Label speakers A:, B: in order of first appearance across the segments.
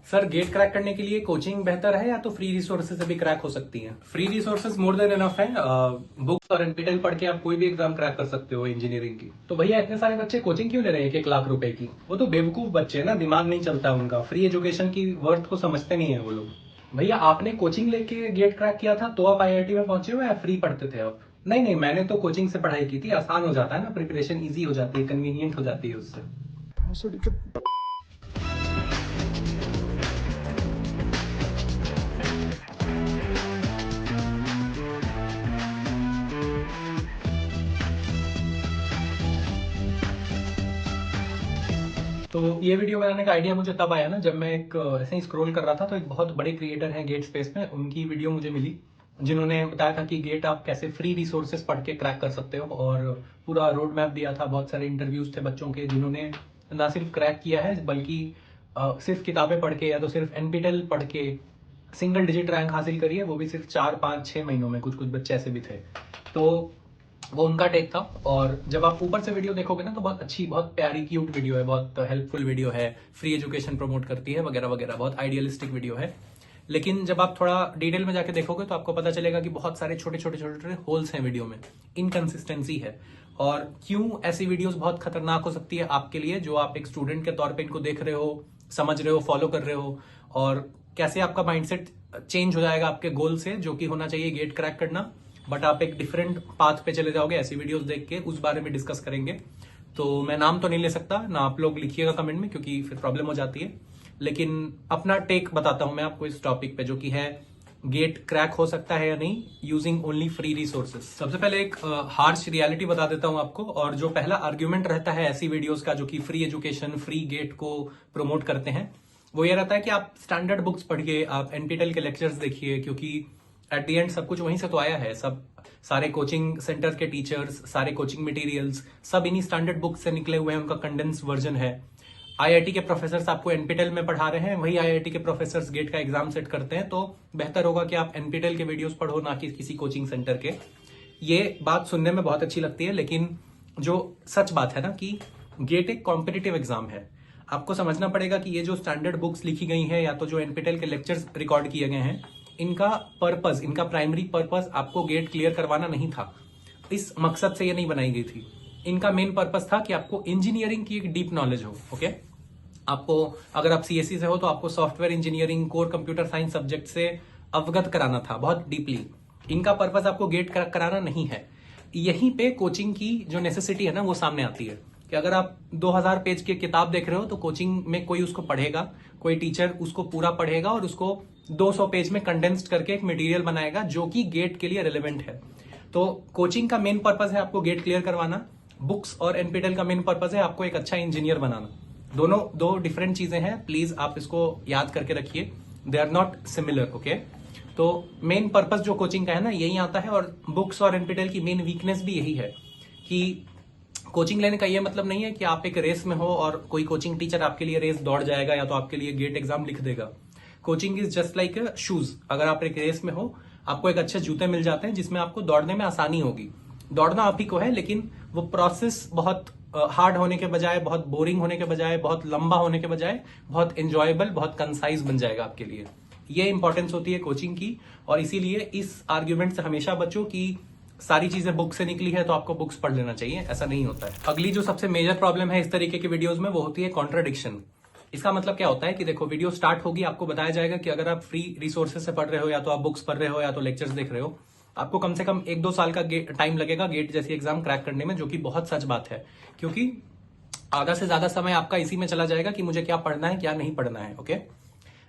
A: Sir gate crack करने के लिए कोचिंग बेहतर है या तो फ्री रिसोर्सेज से भी क्रैक हो सकती है? Free resources more than enough है। बुक्स और एनपीटीईएल पढ़ के आप कोई भी एग्जाम क्रैक कर सकते हो इंजीनियरिंग की। तो भैया इतने सारे बच्चे कोचिंग क्यों ले रहे हैं 1-1 लाख रुपए की? वो तो बेवकूफ बच्चे हैं ना, दिमाग नहीं चलता उनका, फ्री एजुकेशन की वर्थ को समझते नहीं है वो लोग। भैया आपने कोचिंग लेके गेट क्रैक किया था तो आप आईआईटी में पहुंचे हो या फ्री पढ़ते थे आप? नहीं नहीं, मैंने तो कोचिंग से पढ़ाई की थी, आसान हो जाता है ना, प्रिपरेशन ईजी हो जाती है, कन्वीनियंट हो जाती है उससे। तो ये वीडियो बनाने का आइडिया मुझे तब आया ना, जब मैं एक ऐसे ही स्क्रॉल कर रहा था तो एक बहुत बड़े क्रिएटर हैं गेट स्पेस में, उनकी वीडियो मुझे मिली जिन्होंने बताया था कि गेट आप कैसे फ्री रिसोर्सेज पढ़ के क्रैक कर सकते हो, और पूरा रोड मैप दिया था। बहुत सारे इंटरव्यूज थे बच्चों के जिन्होंने ना सिर्फ क्रैक किया है बल्कि सिर्फ किताबें पढ़ के या तो सिर्फ एनपीटीईएल पढ़ के सिंगल डिजिट रैंक हासिल करी है, वो भी सिर्फ 4-5-6 महीनों में। कुछ कुछ बच्चे ऐसे भी थे। तो वो उनका टेक था। और जब आप ऊपर से वीडियो देखोगे ना तो बहुत अच्छी, बहुत प्यारी क्यूट वीडियो है, बहुत हेल्पफुल वीडियो है, फ्री एजुकेशन प्रमोट करती है वगैरह वगैरह, बहुत आइडियलिस्टिक वीडियो है। लेकिन जब आप थोड़ा डिटेल में जाके देखोगे तो आपको पता चलेगा कि बहुत सारे छोटे छोटे छोटे छोटे होल्स हैं वीडियो में, इनकंसिस्टेंसी है। और क्यों ऐसी वीडियोस बहुत खतरनाक हो सकती है आपके लिए, जो आप एक स्टूडेंट के तौर पे इनको देख रहे हो, समझ रहे हो, फॉलो कर रहे हो, और कैसे आपका माइंडसेट चेंज हो जाएगा आपके गोल से, जो कि होना चाहिए गेट क्रैक करना, बट आप एक डिफरेंट पाथ पे चले जाओगे ऐसी वीडियोस देख के। उस बारे में डिस्कस करेंगे। तो मैं नाम तो नहीं ले सकता ना, आप लोग लिखिएगा कमेंट में क्योंकि फिर प्रॉब्लम हो जाती है, लेकिन अपना टेक बताता हूं मैं आपको इस टॉपिक पे, जो कि है गेट क्रैक हो सकता है या नहीं यूजिंग ओनली फ्री रिसोर्सेज। सबसे पहले एक हार्श रियलिटी बता देता हूं आपको, और जो पहला आर्ग्यूमेंट रहता है ऐसी वीडियोस का जो कि फ्री एजुकेशन, फ्री गेट को प्रमोट करते हैं, वो ये रहता है कि आप स्टैंडर्ड बुक्स पढ़िए, आप एनपीटीईएल के लेक्चर्स देखिए, क्योंकि एट द एंड सब कुछ वहीं से तो आया है। सब सारे कोचिंग सेंटर के टीचर्स, सारे कोचिंग मटेरियल्स सब इन्हीं स्टैंडर्ड बुक से निकले हुए हैं, उनका कंडेंस वर्जन है। आईआईटी के प्रोफेसर आपको एनपीटीईएल में पढ़ा रहे हैं, वही आईआईटी के प्रोफेसर गेट का एग्जाम सेट करते हैं, तो बेहतर होगा कि आप एनपीटीईएल के वीडियोस पढ़ो, ना कि किसी कोचिंग सेंटर के। ये बात सुनने में बहुत अच्छी लगती है, लेकिन जो सच बात है ना कि गेट एक कॉम्पिटिटिव एग्जाम है। आपको समझना पड़ेगा कि ये जो स्टैंडर्ड बुक्स लिखी गई हैं या तो जो एनपीटीईएल के लेक्चर्स रिकॉर्ड किए गए हैं, इनका पर्पस, इनका प्राइमरी पर्पस आपको गेट क्लियर करवाना नहीं था। इस मकसद से ये नहीं बनाई गई थी। इनका मेन पर्पस था कि आपको इंजीनियरिंग की एक डीप नॉलेज हो। ओके, आपको, अगर आप सीएससी से हो तो आपको software engineering, core computer science subject से अवगत कराना था बहुत डीपली। इनका पर्पस आपको गेट कराना नहीं है। यहीं पे कोचिंग की जो नेसेसिटी है ना वो सामने आती है कि अगर आप 2000 पेज की किताब देख रहे हो तो कोचिंग में कोई उसको पढ़ेगा, कोई टीचर उसको पूरा पढ़ेगा और उसको 200 पेज में कंडेंस्ड करके एक मटेरियल बनाएगा जो कि गेट के लिए रिलेवेंट है। तो कोचिंग का मेन पर्पस है आपको गेट क्लियर करवाना, बुक्स और एनपीटीईएल का मेन पर्पस है आपको एक अच्छा इंजीनियर बनाना। दोनों दो डिफरेंट चीजें हैं, प्लीज आप इसको याद करके रखिए, they are not similar. Okay, तो मेन पर्पस जो कोचिंग का है ना यही आता है, और बुक्स और एनपीटीईएल की मेन वीकनेस भी यही है कि कोचिंग लेने का ये मतलब नहीं है कि आप एक रेस में हो और कोई कोचिंग टीचर आपके लिए रेस दौड़ जाएगा या तो आपके लिए गेट एग्जाम लिख देगा। Coaching is just like shoes. अगर आप एक रेस में हो, आपको एक अच्छे जूते मिल जाते हैं जिसमें आपको दौड़ने में आसानी होगी। दौड़ना आप ही को है, लेकिन वो प्रोसेस बहुत हार्ड होने के बजाय, बहुत बोरिंग होने के बजाय, बहुत लंबा होने के बजाय बहुत एंजॉयबल, बहुत कंसाइज बन जाएगा आपके लिए। ये इंपॉर्टेंस होती है कोचिंग की, और इसीलिए इस आर्ग्यूमेंट से हमेशा बचो कि सारी चीजें बुक से निकली है तो आपको बुक्स पढ़ लेना चाहिए, ऐसा नहीं होता है। अगली जो सबसे मेजर प्रॉब्लम है इस तरीके की वीडियोस में वो होती है कॉन्ट्राडिक्शन। इसका मतलब क्या होता है कि देखो, वीडियो स्टार्ट होगी, आपको बताया जाएगा कि अगर आप फ्री रिसोर्सेज से पढ़ रहे हो या तो आप बुक्स पढ़ रहे हो या तो लेक्चर्स देख रहे हो, आपको कम से कम 1-2 साल का टाइम लगेगा गेट जैसी एग्जाम क्रैक करने में, जो कि बहुत सच बात है, क्योंकि आधा से ज्यादा समय आपका इसी में चला जाएगा कि मुझे क्या पढ़ना है क्या नहीं पढ़ना है। ओके,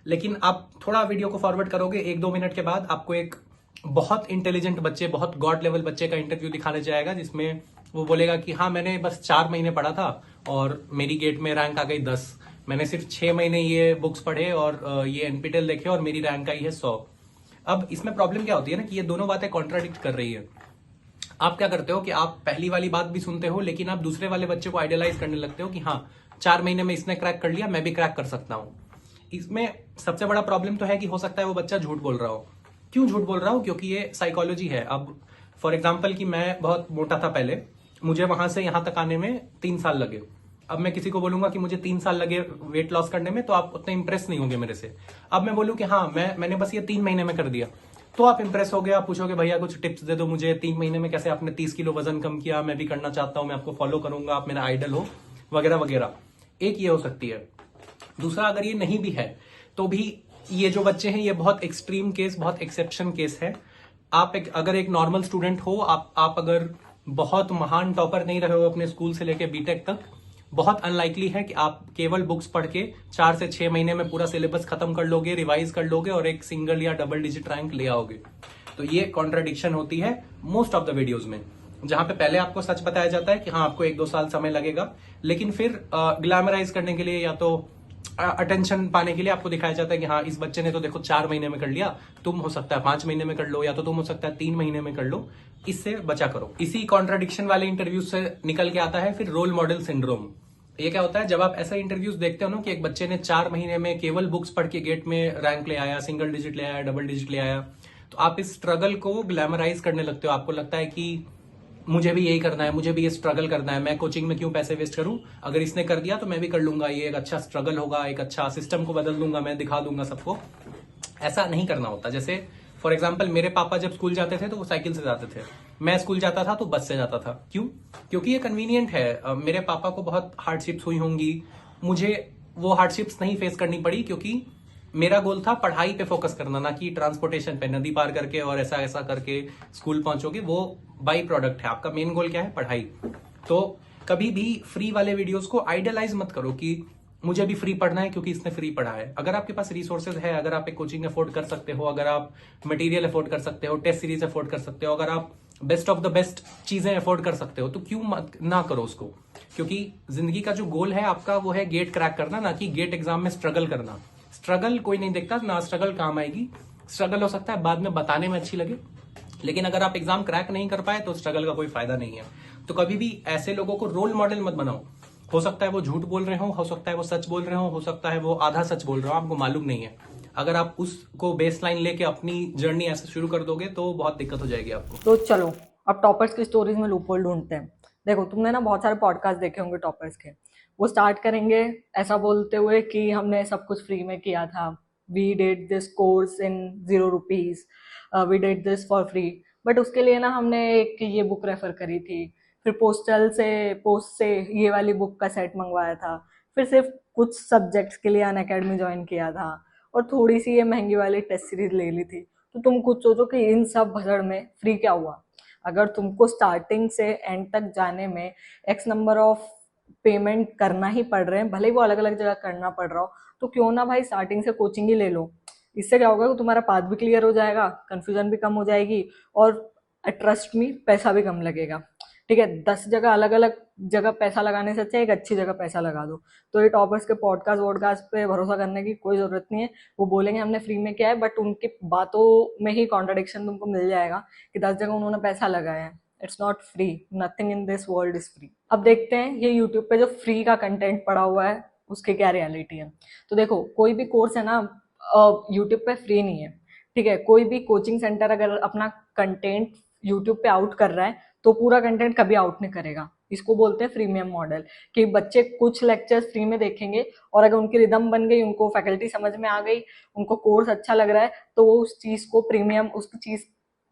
A: लेकिन आप थोड़ा वीडियो को फॉरवर्ड करोगे, 1-2 मिनट के बाद आपको एक बहुत इंटेलिजेंट बच्चे, बहुत गॉड लेवल बच्चे का इंटरव्यू दिखाने जाएगा, जिसमें वो बोलेगा कि हाँ मैंने बस 4 महीने पढ़ा था और मेरी गेट में रैंक आ गई 10। मैंने सिर्फ 6 महीने ये बुक्स पढ़े और ये एनपीटीईएल देखे और मेरी रैंक आई है 100। अब इसमें प्रॉब्लम क्या होती है ना कि ये दोनों बातें कॉन्ट्राडिक्ट कर रही है। आप क्या करते हो कि आप पहली वाली बात भी सुनते हो, लेकिन आप दूसरे वाले बच्चे को आइडियलाइज करने लगते हो कि हाँ 4 महीने में इसने क्रैक कर लिया, मैं भी क्रैक कर सकता हूँ। इसमें सबसे बड़ा प्रॉब्लम तो है कि हो सकता है वो बच्चा झूठ बोल रहा हो। क्यों झूठ बोल रहा हूं? क्योंकि ये साइकोलॉजी है। अब फॉर एग्जाम्पल कि मैं बहुत मोटा था पहले, मुझे वहां से यहां तक आने में 3 साल लगे। अब मैं किसी को बोलूंगा कि मुझे 3 साल लगे वेट लॉस करने में, तो आप उतने इंप्रेस नहीं होंगे मेरे से। अब मैं बोलूं कि हाँ मैंने बस ये 3 महीने में कर दिया, तो आप इंप्रेस हो गए। आप पूछोगे भैया कुछ टिप्स दे दो मुझे, 3 महीने में कैसे आपने 30 किलो वजन कम किया, मैं भी करना चाहता हूं, मैं आपको फॉलो करूंगा, आप मेरा आइडल हो, वगैरह वगैरह। एक ये हो सकती है। दूसरा, अगर ये नहीं भी है तो भी ये जो बच्चे हैं ये बहुत एक्सट्रीम केस, बहुत एक्सेप्शन केस है। आप अगर एक नॉर्मल स्टूडेंट हो, आप अगर बहुत महान टॉपर नहीं रहे हो अपने स्कूल से लेके बीटेक तक, बहुत अनलाइकली है कि आप केवल बुक्स पढ़ के 4 से 6 महीने में पूरा सिलेबस खत्म कर लोगे, रिवाइज कर लोगे और एक सिंगल या डबल डिजिट रैंक ले आओगे। तो ये कॉन्ट्राडिक्शन होती है मोस्ट ऑफ द वीडियोज में, जहां पे पहले आपको सच बताया जाता है कि हाँ आपको 1-2 साल समय लगेगा, लेकिन फिर ग्लैमराइज करने के लिए या तो अटेंशन पाने के लिए आपको दिखाया जाता है कि हाँ इस बच्चे ने तो देखो 4 महीने में कर लिया, तुम हो सकता है 5 महीने में कर लो, या तो तुम हो सकता है 3 महीने में कर लो। इससे बचा करो। इसी कॉन्ट्राडिक्शन वाले इंटरव्यूज से निकल के आता है फिर रोल मॉडल सिंड्रोम। ये क्या होता है, जब आप ऐसा इंटरव्यूज देखते हो ना कि एक बच्चे ने 4 महीने में केवल बुक्स पढ़ के गेट में रैंक ले आया, सिंगल डिजिट ले आया, डबल डिजिट ले आया, तो आप इस स्ट्रगल को ग्लैमराइज करने लगते हो। आपको लगता है कि मुझे भी यही करना है, मुझे भी ये स्ट्रगल करना है, मैं कोचिंग में क्यों पैसे वेस्ट करूं, अगर इसने कर दिया तो मैं भी कर लूंगा, ये एक अच्छा स्ट्रगल होगा, एक अच्छा सिस्टम को बदल दूंगा, मैं दिखा दूंगा सबको। ऐसा नहीं करना होता। जैसे फॉर एग्जाम्पल मेरे पापा जब स्कूल जाते थे तो वो साइकिल से जाते थे, मैं स्कूल जाता था तो बस से जाता था। क्यों? क्योंकि ये कन्वीनियंट है। मेरे पापा को बहुत हार्डशिप्स हुई होंगी, मुझे वो हार्डशिप्स नहीं फेस करनी पड़ी, क्योंकि मेरा गोल था पढ़ाई पे फोकस करना, ना कि ट्रांसपोर्टेशन पे, नदी पार करके और ऐसा ऐसा करके स्कूल पहुंचोगे, वो बाई प्रोडक्ट है। आपका मेन गोल क्या है? पढ़ाई। तो कभी भी फ्री वाले वीडियोस को आइडियलाइज मत करो कि मुझे भी फ्री पढ़ना है क्योंकि इसने फ्री पढ़ा है। अगर आपके पास रिसोर्सेज है, अगर आप एक कोचिंग अफोर्ड कर सकते हो, अगर आप मटेरियल अफोर्ड कर सकते हो, टेस्ट सीरीज अफोर्ड कर सकते हो, अगर आप बेस्ट ऑफ द बेस्ट चीजें अफोर्ड कर सकते हो, तो क्यों ना करो उसको। क्योंकि जिंदगी का जो गोल है आपका वो है गेट क्रैक करना, ना कि गेट एग्जाम में स्ट्रगल करना। स्ट्रगल कोई नहीं देखता, ना स्ट्रगल काम आएगी। स्ट्रगल हो सकता है बाद में बताने में अच्छी लगे, लेकिन अगर आप एग्जाम क्रैक नहीं कर पाए तो स्ट्रगल का कोई फायदा नहीं है। तो कभी भी ऐसे लोगों को रोल मॉडल मत बनाओ। हो सकता है वो झूठ बोल रहे हो सकता है वो सच बोल रहे हो सकता है वो आधा सच बोल रहे हो, आपको मालूम नहीं है। अगर आप उसको बेस लाइन लेके अपनी जर्नी ऐसे शुरू कर दोगे तो बहुत दिक्कत हो जाएगी आपको।
B: तो चलो अब टॉपर्स की स्टोरीज में लूपहोल ढूंढते हैं। देखो तुमने ना बहुत सारे पॉडकास्ट देखे होंगे टॉपर्स के। वो स्टार्ट करेंगे ऐसा बोलते हुए कि हमने सब कुछ फ्री में किया था, we did this course in 0 rupees, we did this for free. But उसके लिए ना हमने एक ये बुक रेफर करी थी, फिर पोस्ट से ये वाली बुक का सेट मंगवाया था, फिर सिर्फ कुछ सब्जेक्ट्स के लिए अनअकैडमी ज्वाइन किया था, और थोड़ी सी ये महंगी वाली टेस्ट सीरीज ले ली थी। तो तुम कुछ सोचो कि इन सब भसड़ में फ्री क्या हुआ। अगर तुमको स्टार्टिंग से एंड तक जाने में एक्स नंबर ऑफ पेमेंट करना ही पड़ रहे हैं, भले ही वो अलग अलग जगह करना पड़ रहा हो, तो क्यों ना भाई स्टार्टिंग से कोचिंग ही ले लो। इससे क्या होगा कि तुम्हारा पाथ भी क्लियर हो जाएगा, कंफ्यूजन भी कम हो जाएगी, और ट्रस्ट में पैसा भी कम लगेगा। ठीक है, 10 जगह अलग अलग जगह पैसा लगाने से अच्छा एक अच्छी जगह पैसा लगा दो। तो ये टॉपर्स के पॉडकास्ट वॉडकास्ट पे भरोसा करने की कोई जरूरत नहीं है। वो बोलेंगे हमने फ्री में किया है, बट उनकी बातों में ही कॉन्ट्रडिक्शन तुमको मिल जाएगा कि 10 जगह उन्होंने पैसा लगाया है। It's not free, nothing in this world is free. अब देखते हैं ये यूट्यूब पे जो फ्री का कंटेंट पड़ा हुआ है उसकी क्या रियलिटी है। तो देखो कोई भी कोर्स है ना यूट्यूब पे फ्री नहीं है। ठीक है, कोई भी कोचिंग सेंटर अगर अपना कंटेंट यूट्यूब पे आउट कर रहा है तो पूरा कंटेंट कभी आउट नहीं करेगा। इसको बोलते हैं फ्रीमियम मॉडल, कि बच्चे कुछ लेक्चर्स फ्री में देखेंगे और अगर उनकी रिदम बन गई, उनको फैकल्टी समझ में आ गई, उनको कोर्स अच्छा लग रहा है, तो वो उस चीज को प्रीमियम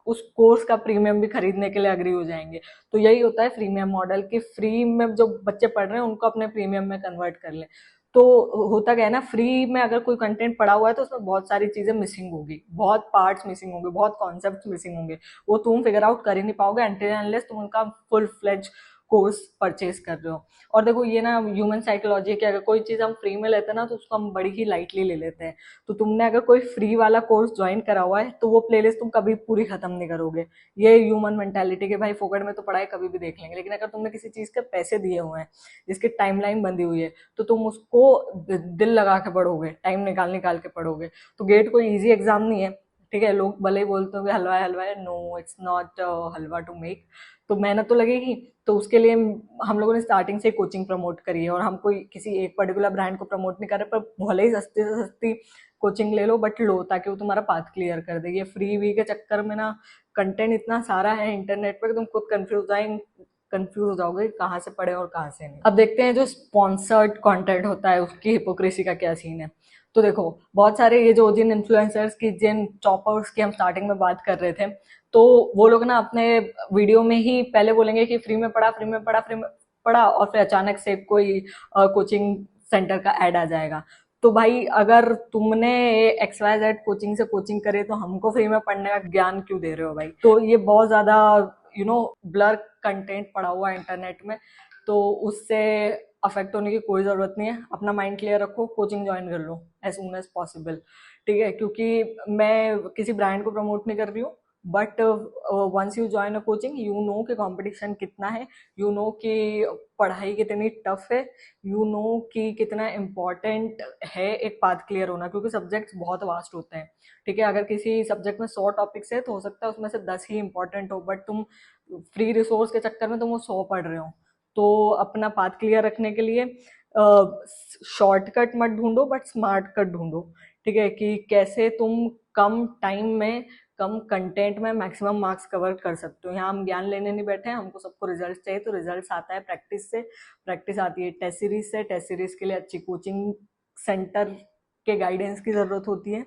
B: उस कोर्स का प्रीमियम भी खरीदने के लिए अग्री हो जाएंगे। तो यही होता है फ्रीमियम मॉडल, कि फ्री में जो बच्चे पढ़ रहे हैं उनको अपने प्रीमियम में कन्वर्ट कर ले। तो होता क्या है ना, फ्री में अगर कोई कंटेंट पड़ा हुआ है तो उसमें बहुत सारी चीजें मिसिंग होगी, बहुत पार्ट्स मिसिंग होंगे, बहुत कॉन्सेप्ट मिसिंग होंगे। वो तुम फिगर आउट कर ही नहीं पाओगे अनटिल अनलेस तुम उनका फुल फ्लेज कोर्स परचेज कर रहे हो। और देखो ये ना ह्यूमन साइकोलॉजी है कि अगर कोई चीज हम फ्री में लेते हैं ना तो उसको हम बड़ी ही लाइटली ले लेते हैं। तो तुमने अगर कोई फ्री वाला कोर्स ज्वाइन करा हुआ है तो वो प्लेलिस्ट तुम कभी पूरी खत्म नहीं करोगे। ये ह्यूमन मेंटालिटी के भाई फोकट में तो पढ़ाई कभी भी देख लेंगे, लेकिन अगर तुमने किसी चीज के पैसे दिए हुए हैं जिसकी टाइमलाइन बंधी हुई है तो तुम उसको दिल लगा के पढ़ोगे, टाइम निकाल निकाल के पढ़ोगे। तो गेट कोई इजी एग्जाम नहीं है। ठीक है, लोग भले ही बोलते हो हलवा है हलवा है, no it's not halwa to make. तो मेहनत तो लगेगी। तो उसके लिए हम लोगों ने स्टार्टिंग से कोचिंग प्रमोट करी है, और हम कोई किसी एक पर्टिकुलर ब्रांड को प्रमोट नहीं कर रहे, पर भले ही सस्ती से सस्ती कोचिंग ले लो बट लो, ताकि वो तुम्हारा पाथ क्लियर कर दे। ये फ्री वी के चक्कर में ना कंटेंट इतना सारा है इंटरनेट पर कि तुम खुद कंफ्यूज कंफ्यूज हो जाओगे कहाँ से पढ़े और कहाँ से नहीं। अब देखते हैं जो स्पॉन्सर्ड कंटेंट होता है उसकी हिपोक्रेसी का क्या सीन है। तो देखो बहुत सारे ये जो जिन इन्फ्लुएंसर्स की जिन टॉपर्स की हम स्टार्टिंग में बात कर रहे थे, तो वो लोग ना अपने वीडियो में ही पहले बोलेंगे कि फ्री में पढ़ा, फ्री में पढ़ा, फ्री में पढ़ा, और फिर अचानक से कोई कोचिंग सेंटर का ऐड आ जाएगा। तो भाई अगर तुमने XYZ कोचिंग से कोचिंग करे तो हमको फ्री में पढ़ने का ज्ञान क्यों दे रहे हो भाई। तो ये बहुत ज्यादा ब्लर कंटेंट पड़ा हुआ है इंटरनेट में, तो उससे अफेक्ट होने की कोई जरूरत नहीं है। अपना माइंड क्लियर रखो, कोचिंग ज्वाइन कर लो एज सुन एज पॉसिबल, ठीक है। क्योंकि मैं किसी ब्रांड को प्रमोट नहीं कर रही हूँ, but once you join a coaching you know कि कंपटीशन कितना है, यू नो कि पढ़ाई कितनी टफ है, यू नो कि कितना इम्पोर्टेंट है एक पाथ क्लियर होना, क्योंकि सब्जेक्ट्स बहुत वास्ट होते हैं, ठीक है। अगर किसी सब्जेक्ट में 100 टॉपिक्स है तो हो सकता है उसमें से 10 ही इंपॉर्टेंट हो, बट तुम फ्री रिसोर्स के चक्कर में तुम वो 100 पढ़ रहे हो। तो अपना पाथ क्लियर रखने के लिए शॉर्टकट मत ढूंढो बट स्मार्ट कट ढूंढो, ठीक है, कि कैसे तुम कम टाइम में कम कंटेंट में मैक्सिमम मार्क्स कवर कर सकते हो। यहाँ हम ज्ञान लेने नहीं बैठे हैं, हमको सबको रिजल्ट चाहिए, तो रिजल्ट आता है प्रैक्टिस से, प्रैक्टिस आती है टेस्ट सीरीज से, टेस्ट सीरीज के लिए अच्छी कोचिंग सेंटर के गाइडेंस की जरूरत होती है,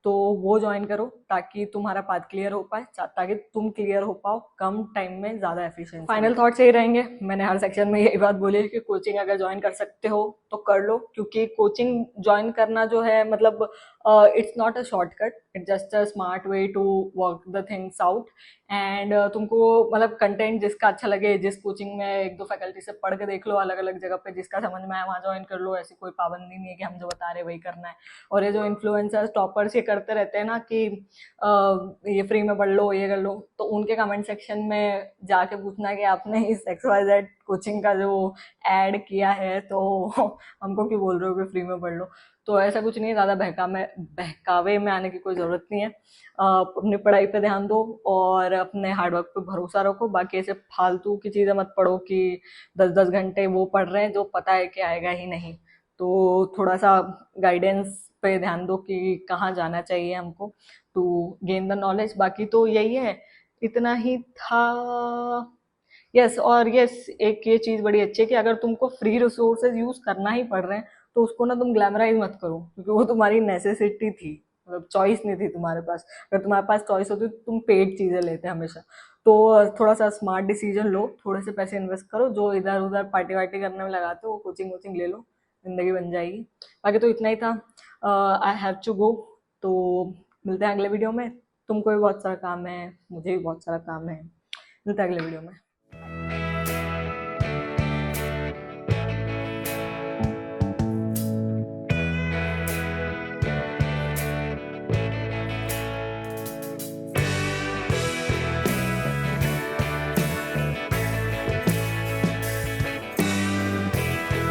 B: तो वो ज्वाइन करो ताकि तुम्हारा पाथ क्लियर हो पाए, ताकि तुम क्लियर हो पाओ कम टाइम में ज्यादा एफिशिएंट। फाइनल थॉट्स यही रहेंगे, मैंने हर सेक्शन में यही बात बोली है कि कोचिंग अगर ज्वाइन कर सकते हो तो कर लो, क्योंकि कोचिंग ज्वाइन करना जो है मतलब it's not a shortcut, it's just a smart way to work the things out. And तुमको मतलब कंटेंट जिसका अच्छा लगे, जिस कोचिंग में एक दो फैकल्टी से पढ़ के देख लो अलग अलग जगह पे, जिसका समझ में आया वहाँ ज्वाइन कर लो, ऐसी कोई पाबंदी नहीं है कि हम जो बता रहे वही करना है। और ये जो इन्फ्लुएंसर्स टॉपर्स ये करते रहते हैं ना कि ये फ्री में पढ़ लो, ये कर लो, तो उनके कमेंट सेक्शन में जाके पूछना कि आपने इस XYZ कोचिंग का जो ऐड किया है तो हमको क्यों बोल रहे हो कि फ्री में पढ़ लो। तो ऐसा कुछ नहीं है, ज़्यादा बहकावे में आने की कोई ज़रूरत नहीं है। अपनी पढ़ाई पे ध्यान दो और अपने हार्डवर्क पे भरोसा रखो। बाकी ऐसे फालतू की चीज़ें मत पढ़ो कि 10-10 घंटे वो पढ़ रहे हैं जो पता है कि आएगा ही नहीं। तो थोड़ा सा गाइडेंस पे ध्यान दो कि कहाँ जाना चाहिए हमको टू गेन द नॉलेज। बाकी तो यही है, इतना ही था। यस, और यस एक ये चीज़ बड़ी अच्छी है कि अगर तुमको फ्री रिसोर्सेज यूज़ करना ही पड़ रहे हैं तो उसको ना तुम ग्लैमराइज मत करो, क्योंकि वो तुम्हारी नेसेसिटी थी, मतलब चॉइस नहीं थी तुम्हारे पास। अगर तुम्हारे पास चॉइस होती तो तुम पेड चीज़ें लेते हमेशा। तो थोड़ा सा स्मार्ट डिसीजन लो, थोड़े से पैसे इन्वेस्ट करो, जो इधर उधर पार्टी वार्टी करने में लगाते हो वो कोचिंग वोचिंग ले लो, जिंदगी बन जाएगी। बाकी तो इतना ही था। I have to go. तो मिलते हैं अगले वीडियो में। तुमको भी बहुत सारा काम है, मुझे भी बहुत सारा काम है। मिलते हैं अगले वीडियो में।